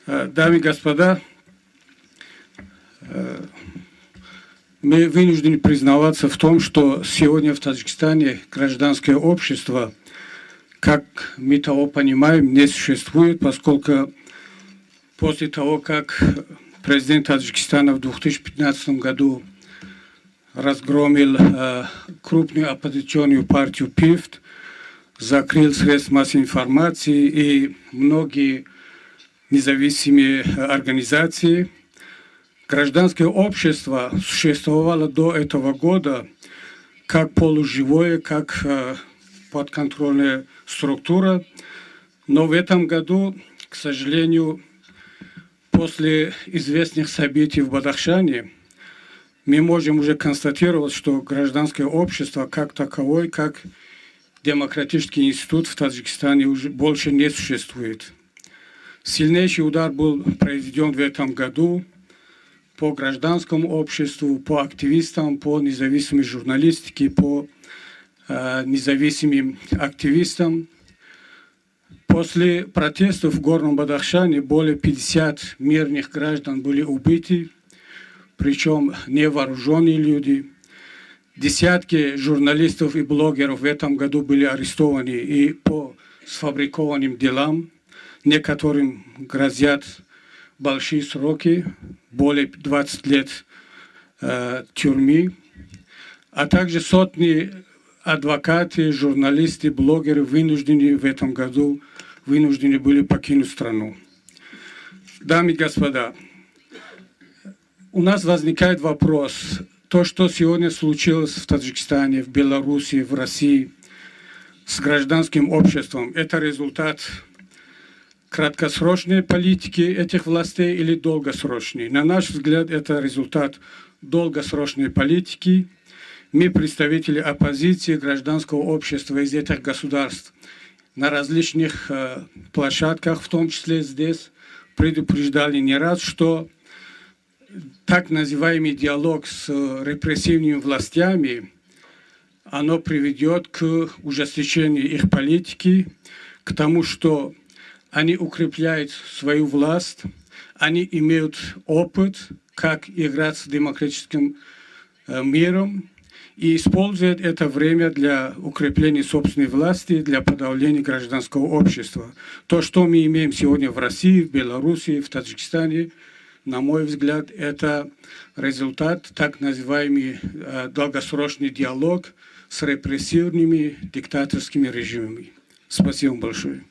Дамы и господа, мы вынуждены признаваться в том, что сегодня в Таджикистане гражданское общество, как мы того понимаем, не существует, поскольку после того, как президент Таджикистана в 2015 году разгромил крупную оппозиционную партию ПИФТ, закрыл средства массовой информации и многие независимые организации. Гражданское общество существовало до этого года как полуживое, как подконтрольная структура, но в этом году, к сожалению, после известных событий в Бадахшане, мы можем уже констатировать, что гражданское общество как таковое, как демократический институт в Таджикистане уже больше не существует. Сильнейший удар был произведен в этом году по гражданскому обществу, по активистам, по независимой журналистике, по независимым активистам. После протестов в Горном Бадахшане более 50 мирных граждан были убиты, причем невооруженные люди. Десятки журналистов и блогеров в этом году были арестованы и по сфабрикованным делам. Некоторым грозят большие сроки, более 20 лет тюрьмы, а также сотни адвокаты, журналисты, блогеры вынуждены в этом году были покинуть страну. Дамы и господа, у нас возникает вопрос, то, что сегодня случилось в Таджикистане, в Беларуси, в России с гражданским обществом, это результат краткосрочной политики этих властей или долгосрочной? На наш взгляд, это результат долгосрочной политики. Мы, представители оппозиции, гражданского общества из этих государств, на различных площадках, в том числе здесь, предупреждали не раз, что так называемый диалог с репрессивными властями, оно приведет к ужесточению их политики, к тому, что они укрепляют свою власть, они имеют опыт, как играть с демократическим миром, и используют это время для укрепления собственной власти, для подавления гражданского общества. То, что мы имеем сегодня в России, в Беларуси, в Таджикистане, на мой взгляд, это результат так называемый долгосрочный диалог с репрессивными диктаторскими режимами. Спасибо большое.